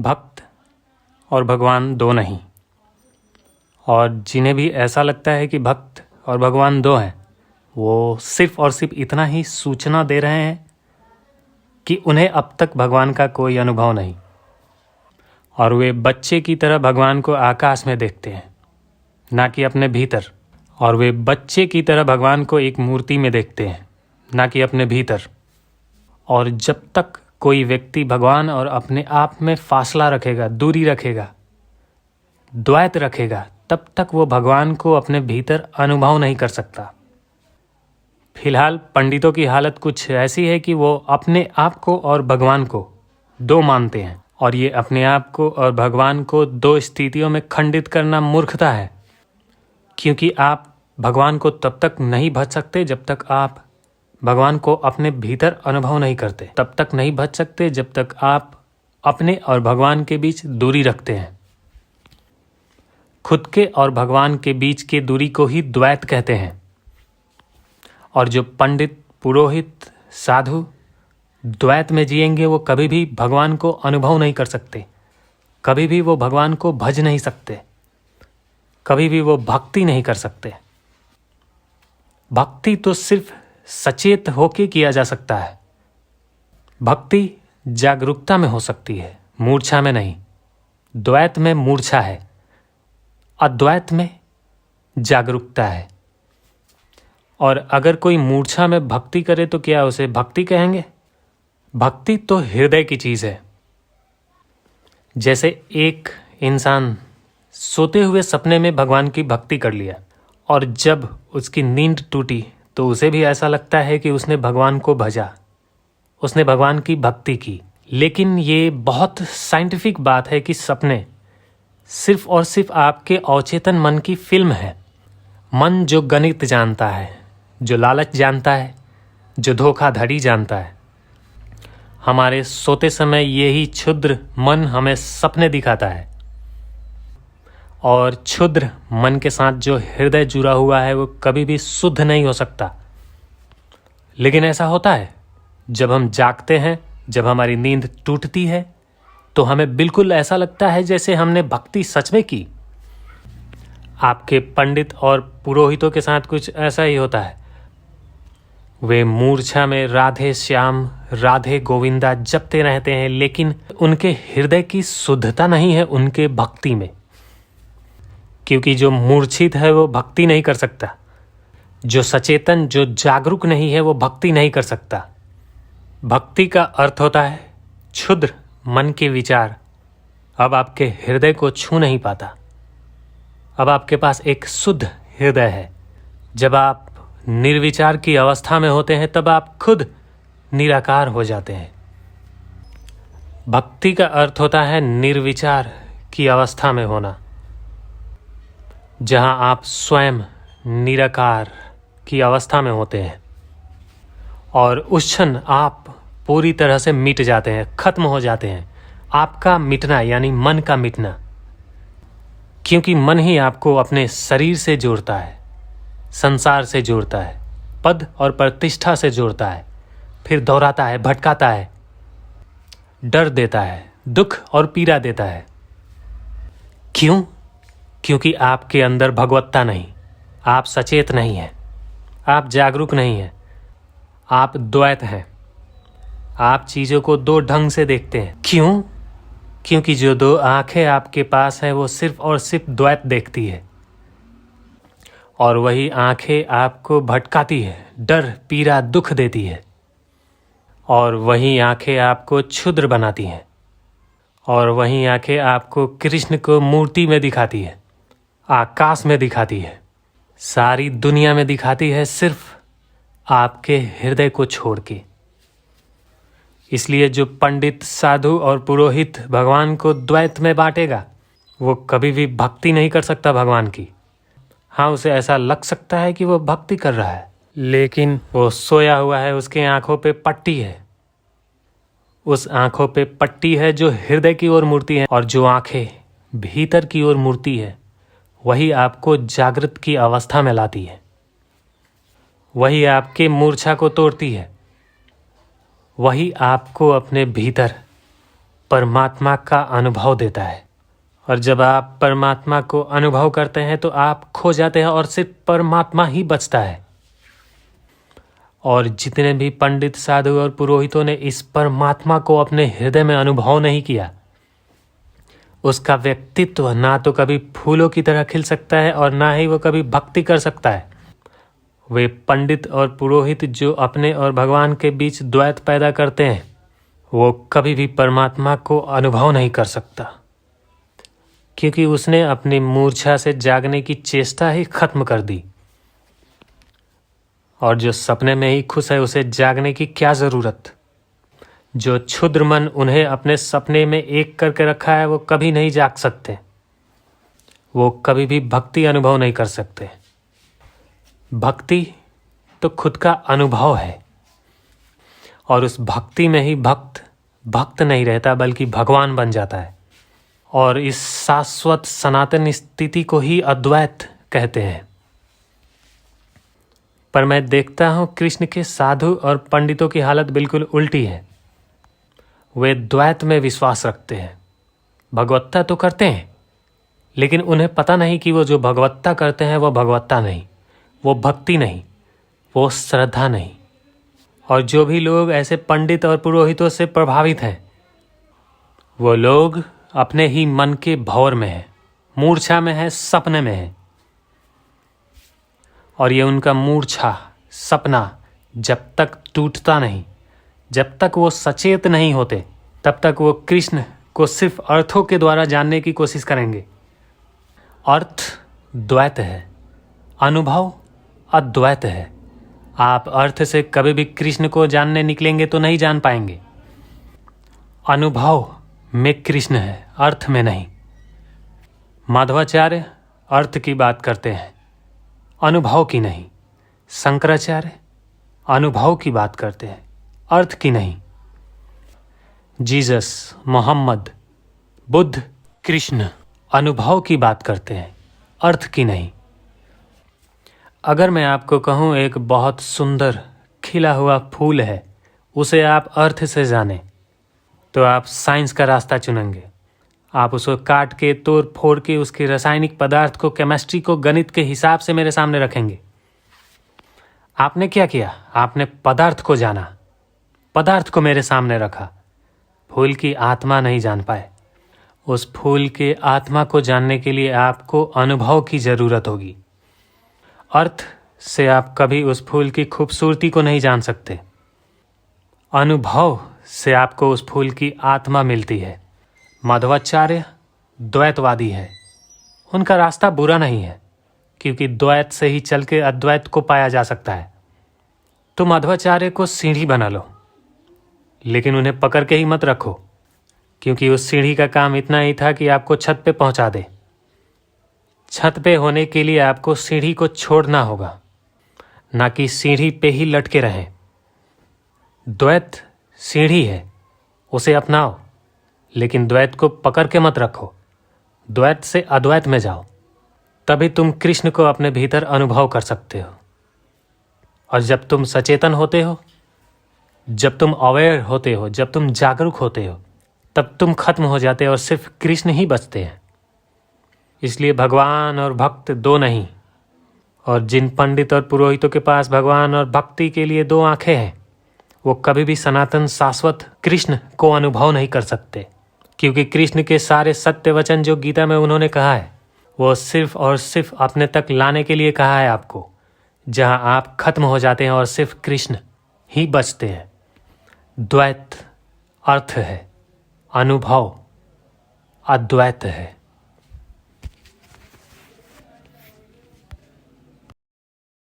भक्त और भगवान दो नहीं। और जिन्हें भी ऐसा लगता है कि भक्त और भगवान दो हैं, वो सिर्फ और सिर्फ इतना ही सूचना दे रहे हैं कि उन्हें अब तक भगवान का कोई अनुभव नहीं, और वे बच्चे की तरह भगवान को आकाश में देखते हैं, ना कि अपने भीतर। और वे बच्चे की तरह भगवान को एक मूर्ति में देखते हैं, ना कि अपने भीतर। और जब तक कोई व्यक्ति भगवान और अपने आप में फासला रखेगा, दूरी रखेगा, द्वैत रखेगा, तब तक वो भगवान को अपने भीतर अनुभव नहीं कर सकता। फिलहाल पंडितों की हालत कुछ ऐसी है कि वो अपने आप को और भगवान को दो मानते हैं, और ये अपने आप को और भगवान को दो स्थितियों में खंडित करना मूर्खता है, क्योंकि आप भगवान को तब तक नहीं भज सकते जब तक आप भगवान को अपने भीतर अनुभव नहीं करते। तब तक नहीं भज सकते जब तक आप अपने और भगवान के बीच दूरी रखते हैं। खुद के और भगवान के बीच के दूरी को ही द्वैत कहते हैं। और जो पंडित, पुरोहित, साधु द्वैत में जिएंगे, वो कभी भी भगवान को अनुभव नहीं कर सकते, कभी भी वो भगवान को भज नहीं सकते, कभी भी वो भक्ति नहीं कर सकते। भक्ति तो सिर्फ सचेत होके किया जा सकता है। भक्ति जागरूकता में हो सकती है, मूर्छा में नहीं। द्वैत में मूर्छा है, अद्वैत में जागरूकता है। और अगर कोई मूर्छा में भक्ति करे तो क्या उसे भक्ति कहेंगे? भक्ति तो हृदय की चीज़ है। जैसे एक इंसान सोते हुए सपने में भगवान की भक्ति कर लिया, और जब उसकी नींद टूटी तो उसे भी ऐसा लगता है कि उसने भगवान को भजा, उसने भगवान की भक्ति की। लेकिन ये बहुत साइंटिफिक बात है कि सपने सिर्फ और सिर्फ आपके अवचेतन मन की फिल्म है। मन जो गणित जानता है, जो लालच जानता है, जो धोखाधड़ी जानता है, हमारे सोते समय यही क्षुद्र मन हमें सपने दिखाता है। और क्षुद्र मन के साथ जो हृदय जुड़ा हुआ है वो कभी भी शुद्ध नहीं हो सकता। लेकिन ऐसा होता है, जब हम जागते हैं, जब हमारी नींद टूटती है, तो हमें बिल्कुल ऐसा लगता है जैसे हमने भक्ति सच में की। आपके पंडित और पुरोहितों के साथ कुछ ऐसा ही होता है। वे मूर्छा में राधे श्याम, राधे गोविंदा जपते रहते हैं, लेकिन उनके हृदय की शुद्धता नहीं है उनके भक्ति में। क्योंकि जो मूर्छित है वो भक्ति नहीं कर सकता, जो सचेतन, जो जागरूक नहीं है वो भक्ति नहीं कर सकता। भक्ति का अर्थ होता है क्षुद्र मन के विचार अब आपके हृदय को छू नहीं पाता। अब आपके पास एक शुद्ध हृदय है। जब आप निर्विचार की अवस्था में होते हैं तब आप खुद निराकार हो जाते हैं। भक्ति का अर्थ होता है निर्विचार की अवस्था में होना, जहां आप स्वयं निराकार की अवस्था में होते हैं, और उस क्षण आप पूरी तरह से मिट जाते हैं, खत्म हो जाते हैं। आपका मिटना यानी मन का मिटना, क्योंकि मन ही आपको अपने शरीर से जोड़ता है, संसार से जोड़ता है, पद और प्रतिष्ठा से जोड़ता है, फिर दोहराता है, भटकाता है, डर देता है, दुख और पीड़ा देता है। क्यों? क्योंकि आपके अंदर भगवत्ता नहीं, आप सचेत नहीं हैं, आप जागरूक नहीं हैं, आप द्वैत हैं। आप चीज़ों को दो ढंग से देखते हैं। क्यों? क्योंकि जो दो आंखें आपके पास हैं वो सिर्फ और सिर्फ द्वैत देखती है, और वही आंखें आपको भटकाती है, डर, पीड़ा, दुख देती है। और वही आंखें आपको क्षुद्र बनाती हैं, और वही आंखें आपको कृष्ण को मूर्ति में दिखाती है, आकाश में दिखाती है, सारी दुनिया में दिखाती है, सिर्फ आपके हृदय को छोड़ के। इसलिए जो पंडित, साधु और पुरोहित भगवान को द्वैत में बांटेगा, वो कभी भी भक्ति नहीं कर सकता भगवान की। हाँ, उसे ऐसा लग सकता है कि वो भक्ति कर रहा है, लेकिन वो सोया हुआ है, उसके आंखों पे पट्टी है। उस आंखों पे पट्टी है जो हृदय की ओर मुड़ती है, और जो आंखें भीतर की ओर मुड़ती है वही आपको जागृत की अवस्था में लाती है, वही आपके मूर्छा को तोड़ती है, वही आपको अपने भीतर परमात्मा का अनुभव देता है। और जब आप परमात्मा को अनुभव करते हैं तो आप खो जाते हैं और सिर्फ परमात्मा ही बचता है। और जितने भी पंडित, साधु और पुरोहितों ने इस परमात्मा को अपने हृदय में अनुभव नहीं किया, उसका व्यक्तित्व ना तो कभी फूलों की तरह खिल सकता है और ना ही वो कभी भक्ति कर सकता है। वे पंडित और पुरोहित जो अपने और भगवान के बीच द्वैत पैदा करते हैं, वो कभी भी परमात्मा को अनुभव नहीं कर सकता, क्योंकि उसने अपनी मूर्छा से जागने की चेष्टा ही खत्म कर दी। और जो सपने में ही खुश है, उसे जागने की क्या जरूरत। जो क्षुद्र मन उन्हें अपने सपने में एक करके रखा है, वो कभी नहीं जाग सकते, वो कभी भी भक्ति अनुभव नहीं कर सकते। भक्ति तो खुद का अनुभव है, और उस भक्ति में ही भक्त नहीं रहता बल्कि भगवान बन जाता है। और इस शाश्वत सनातन स्थिति को ही अद्वैत कहते हैं। पर मैं देखता हूँ कृष्ण के साधु और पंडितों की हालत बिल्कुल उल्टी है। वे द्वैत में विश्वास रखते हैं, भगवत्ता तो करते हैं, लेकिन उन्हें पता नहीं कि वो जो भगवत्ता करते हैं वो भगवत्ता नहीं, वो भक्ति नहीं, वो श्रद्धा नहीं। और जो भी लोग ऐसे पंडित और पुरोहितों से प्रभावित हैं, वो लोग अपने ही मन के भंवर में हैं, मूर्छा में हैं, सपने में हैं। और ये उनका मूर्छा सपना जब तक टूटता नहीं, जब तक वो सचेत नहीं होते, तब तक वो कृष्ण को सिर्फ अर्थों के द्वारा जानने की कोशिश करेंगे। अर्थ द्वैत है, अनुभव अद्वैत है। आप अर्थ से कभी भी कृष्ण को जानने निकलेंगे तो नहीं जान पाएंगे। अनुभव में कृष्ण है, अर्थ में नहीं। माधवाचार्य अर्थ की बात करते हैं, अनुभव की नहीं। शंकराचार्य अनुभव की बात करते हैं, अर्थ की नहीं। जीसस, मोहम्मद, बुद्ध, कृष्ण अनुभव की बात करते हैं, अर्थ की नहीं। अगर मैं आपको कहूँ एक बहुत सुंदर खिला हुआ फूल है, उसे आप अर्थ से जानें, तो आप साइंस का रास्ता चुनेंगे। आप उसको काट के, तोड़ फोड़ के, उसके रासायनिक पदार्थ को, केमिस्ट्री को गणित के हिसाब से मेरे सामने रखेंगे। आपने क्या किया? आपने पदार्थ को जाना, पदार्थ को मेरे सामने रखा, फूल की आत्मा नहीं जान पाए। उस फूल के आत्मा को जानने के लिए आपको अनुभव की जरूरत होगी। अर्थ से आप कभी उस फूल की खूबसूरती को नहीं जान सकते। अनुभव से आपको उस फूल की आत्मा मिलती है। माधवाचार्य द्वैतवादी है, उनका रास्ता बुरा नहीं है, क्योंकि द्वैत से ही चल के अद्वैत को पाया जा सकता है। तो माधवाचार्य को सीढ़ी बना लो, लेकिन उन्हें पकड़ के ही मत रखो, क्योंकि उस सीढ़ी का काम इतना ही था कि आपको छत पे पहुंचा दे। छत पे होने के लिए आपको सीढ़ी को छोड़ना होगा, ना कि सीढ़ी पे ही लटके रहें। द्वैत सीढ़ी है, उसे अपनाओ, लेकिन द्वैत को पकड़ के मत रखो। द्वैत से अद्वैत में जाओ, तभी तुम कृष्ण को अपने भीतर अनुभव कर सकते हो। और जब तुम सचेतन होते हो, जब तुम अवेयर होते हो, जब तुम जागरूक होते हो, तब तुम खत्म हो जाते हो और सिर्फ कृष्ण ही बचते हैं। इसलिए भगवान और भक्त दो नहीं। और जिन पंडित और पुरोहितों के पास भगवान और भक्ति के लिए दो आंखें हैं, वो कभी भी सनातन शाश्वत कृष्ण को अनुभव नहीं कर सकते, क्योंकि कृष्ण के सारे सत्य वचन जो गीता में उन्होंने कहा है, वो सिर्फ और सिर्फ अपने तक लाने के लिए कहा है आपको, जहां आप खत्म हो जाते हैं और सिर्फ कृष्ण ही बचते हैं। द्वैत अर्थ है, अनुभव अद्वैत है।